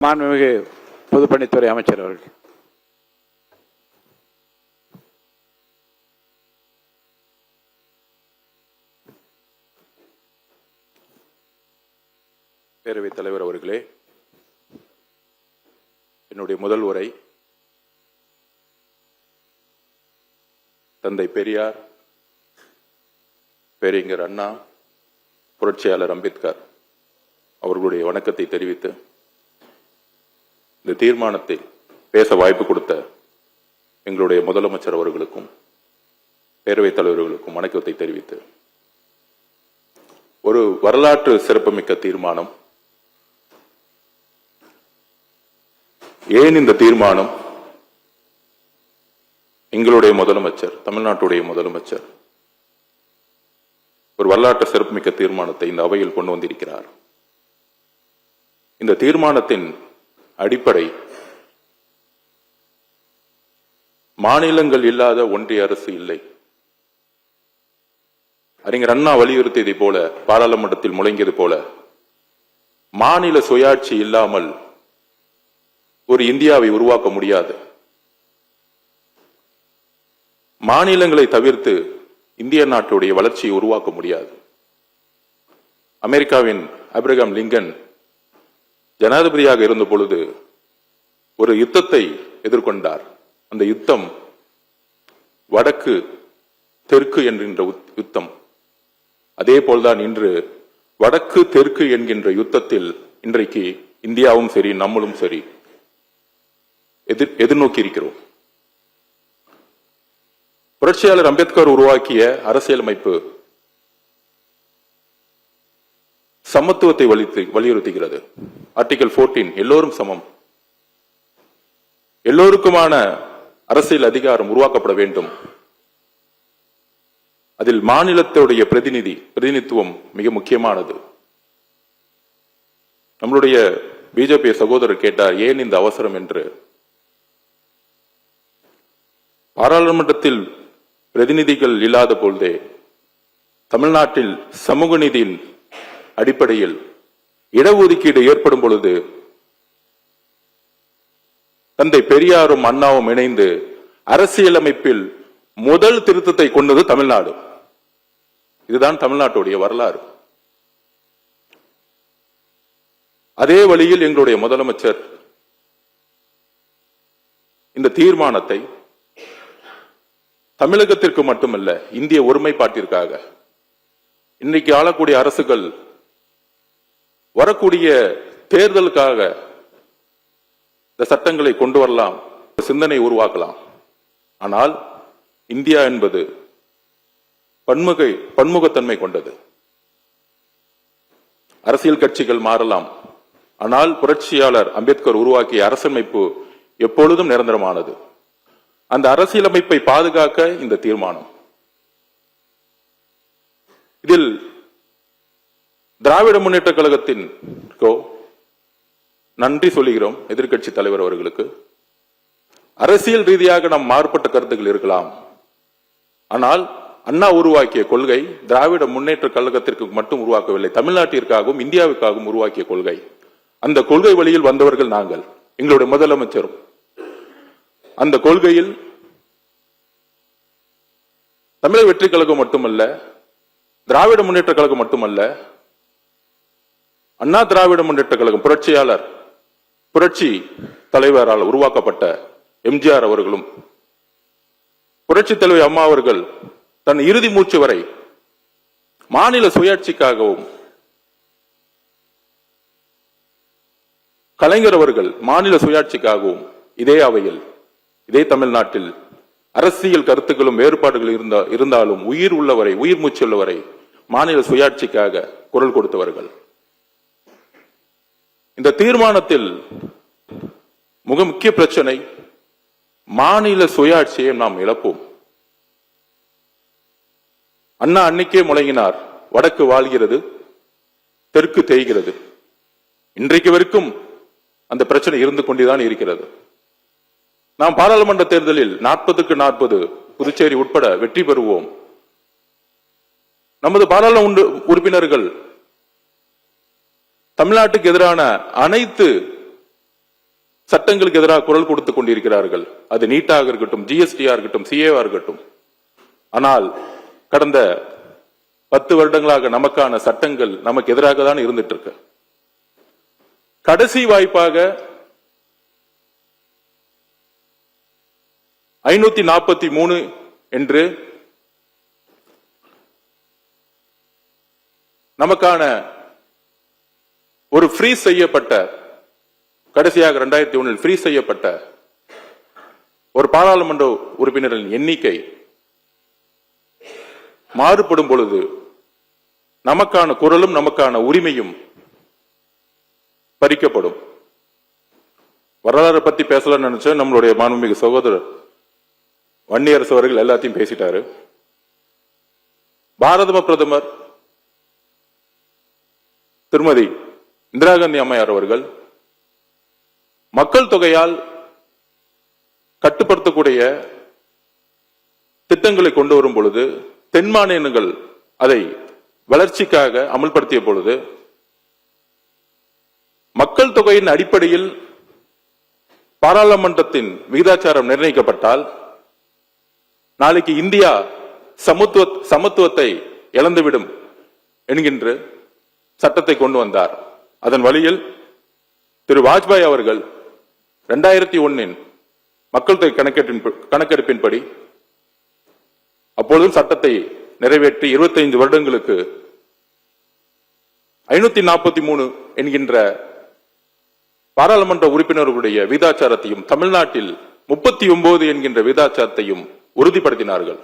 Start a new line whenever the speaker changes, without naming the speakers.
மாண்புமிகு பொதுப்பணித்துறை அமைச்சர் அவர்கள்.
பேரவைத் தலைவர் அவர்களே, என்னுடைய முதல் உரை தந்தை பெரியார், பேரறிஞர் அண்ணா, புரட்சியாளர் அம்பேத்கர் அவர்களுடைய வணக்கத்தை தெரிவித்து இந்த தீர்மானத்தை பேச வாய்ப்பு கொடுத்த எங்களுடைய முதலமைச்சர் அவர்களுக்கும் பேரவைத் தலைவர்களுக்கும் வணக்கத்தை தெரிவித்து, ஒரு வரலாற்று சிறப்புமிக்க தீர்மானம். ஏன் இந்த தீர்மானம்? எங்களுடைய முதலமைச்சர், தமிழ்நாட்டுடைய முதலமைச்சர் ஒரு வரலாற்று சிறப்புமிக்க தீர்மானத்தை இந்த அவையில் கொண்டு வந்திருக்கிறார். இந்த தீர்மானத்தின் அடிப்படை மாநிலங்கள் இல்லாத ஒன்றிய அரசு இல்லை. அறிஞர் அண்ணா வலியுறுத்தியதை போல, பாராளுமன்றத்தில் முழங்கியது போல, மாநில சுயாட்சி இல்லாமல் ஒரு இந்தியாவை உருவாக்க முடியாது. மாநிலங்களை தவிர்த்து இந்திய நாட்டுடைய வளர்ச்சியை உருவாக்க முடியாது. அமெரிக்காவின் ஆபிரகாம் லிங்கன் ஜனாதிபதியாக இருந்த பொழுது ஒரு யுத்தத்தை எதிர்கொண்டார். அந்த யுத்தம் வடக்கு தெற்கு என்கின்ற யுத்தம். அதே போல்தான் இன்று வடக்கு தெற்கு என்கின்ற யுத்தத்தில் இன்றைக்கு இந்தியாவும் சரி, நம்மளும் சரி எதிர்நோக்கி இருக்கிறோம். புரட்சியாளர் அம்பேத்கர் உருவாக்கிய அரசியலமைப்பு சமத்துவத்தை வலியுறுத்துகிறது. ஆர்டிகல் 14 எல்லோரும் சமம், எல்லோருக்குமான அரசியல் அதிகாரம் உருவாக்கப்பட வேண்டும். அதில் மாநிலத்துடைய பிரதிநிதித்துவம் மிக முக்கியமானது. நம்மளுடைய பிஜேபி சகோதரர் கேட்டார், ஏன் இந்த அவசரம் என்று. பாராளுமன்றத்தில் பிரதிநிதிகள் இல்லாத பொழுதே தமிழ்நாட்டில் சமூக நீதியின் அடிப்படையில் இடஒதுக்கீடு ஏற்படும் பொழுது தந்தை பெரியாரும் அண்ணாவும் இணைந்து அரசியலமைப்பில் முதல் திருத்தத்தை கொண்டது தமிழ்நாடு. இதுதான் தமிழ்நாட்டுடைய வரலாறு. அதே வழியில் எங்களுடைய முதலமைச்சர் இந்த தீர்மானத்தை தமிழகத்திற்கு மட்டுமல்ல, இந்திய ஒருமைப்பாட்டிற்காக, இன்றைக்கு ஆளக்கூடிய அரசுகள் வரக்கூடிய தேர்தலுக்காக இந்த சட்டங்களை கொண்டு வரலாம், சிந்தனை உருவாக்கலாம். ஆனால் இந்தியா என்பது பன்முகத்தன்மை கொண்டது. அரசியல் கட்சிகள் மாறலாம், ஆனால் புரட்சியாளர் அம்பேத்கர் உருவாக்கிய அரசியலமைப்பு எப்பொழுதும் நிரந்தரமானது. அந்த அரசியலமைப்பை பாதுகாக்க இந்த தீர்மானம். இதில் திராவிட முன்னேற்ற கழகத்தின் நன்றி சொல்லுகிறோம், எதிர்க்கட்சி தலைவர் அவர்களுக்கு. அரசியல் ரீதியாக நாம் மாறுபட்ட கருத்துக்கள் இருக்கலாம், ஆனால் அண்ணா உருவாக்கிய கொள்கை திராவிட முன்னேற்ற கழகத்திற்கு மட்டும் உருவாக்கவில்லை, தமிழ்நாட்டிற்காகவும் இந்தியாவுக்காகவும் உருவாக்கிய கொள்கை. அந்த கொள்கை வழியில் வந்தவர்கள் நாங்கள், எங்களுடைய முதலமைச்சரும். அந்த கொள்கையில் தமிழக வெற்றி கழகம் மட்டுமல்ல, திராவிட முன்னேற்ற கழகம் மட்டுமல்ல, அண்ணா திராவிட முன்னேற்ற கழகம், புரட்சியாளர் புரட்சி தலைவரால் உருவாக்கப்பட்ட எம்ஜிஆர் அவர்களும், புரட்சி தலைவர் அம்மா அவர்கள் தன் இறுதி மூச்சு வரை மாநில சுயாட்சிக்காகவும், கலைஞர் அவர்கள் மாநில சுயாட்சிக்காகவும் இதே அவையில், இதே தமிழ்நாட்டில் அரசியல் கருத்துக்களும் வேறுபாடுகள் இருந்தாலும் உயிர் உள்ளவரை, உயிர் மூச்சு உள்ளவரை மாநில சுயாட்சிக்காக குரல் கொடுத்தவர்கள். இந்த தீர்மானத்தில் மிக முக்கிய பிரச்சனை, மாநில சுயாட்சியை நாம் இழப்போம். அண்ணா அன்னைக்கே முழங்கினார், வடக்கு வாழ்கிறது, தெற்கு தேய்கிறது. இன்றைக்கு வரைக்கும் அந்த பிரச்சனை இருந்து கொண்டுதான் இருக்கிறது. நாம் பாராளுமன்ற தேர்தலில் 40க்கு 40 புதுச்சேரி உட்பட வெற்றி பெறுவோம். நமது பாராளுமன்ற உறுப்பினர்கள் தமிழ்நாட்டுக்கு எதிரான அனைத்து சட்டங்களுக்கு எதிராக குரல் கொடுத்துக் கொண்டிருக்கிறார்கள். அது நீட்டாக இருக்கட்டும், ஜிஎஸ்டியா இருக்கட்டும், சிஏவா இருக்கட்டும். ஆனால் கடந்த 10 வருடங்களாக நமக்கான சட்டங்கள் நமக்கு எதிராக தான் இருந்துட்டு இருக்கு. கடைசி வாய்ப்பாக 543 என்று நமக்கான ஒரு ஃப்ரீஸ் செய்யப்பட்ட, கடைசியாக 2001 ஃப்ரீஸ் செய்யப்பட்ட ஒரு பாராளுமன்ற உறுப்பினரின் எண்ணிக்கை மாறுபடும் பொழுது நமக்கான குரலும் நமக்கான உரிமையும் பறிக்கப்படும். வரலாறு பத்தி பேசலாம்னு நினைச்ச நம்மளுடைய மாண்புமிகு சகோதரர் வன்னியரசு அவர்கள் எல்லாத்தையும் பேசிட்டாரு. பாரத பிரதமர் திருமதி இந்திரா காந்தி அம்மையார் அவர்கள் மக்கள் தொகையால் கட்டுப்படுத்தக்கூடிய திட்டங்களை கொண்டு வரும் பொழுது, தென் மாநிலங்கள் அதை வளர்ச்சிக்காக அமல்படுத்திய பொழுது, மக்கள் தொகையின் அடிப்படையில் பாராளுமன்றத்தின் விகிதாச்சாரம் நிர்ணயிக்கப்பட்டால் நாளைக்கு இந்தியா சமத்துவத்தை இழந்துவிடும் என்கின்ற சட்டத்தை கொண்டு வந்தார். அதன் வழியில் திரு வாஜ்பாய் அவர்கள் 2001 மக்கள் தொகை கணக்கெடுப்பின்படி அப்பொழுதும் சட்டத்தை நிறைவேற்றி 25 வருடங்களுக்கு 543 என்கின்ற பாராளுமன்ற உறுப்பினர்களுடைய விகிதாச்சாரத்தையும், தமிழ்நாட்டில் 39 என்கின்ற விகிதாச்சாரத்தையும் உறுதிப்படுத்தினார்கள்.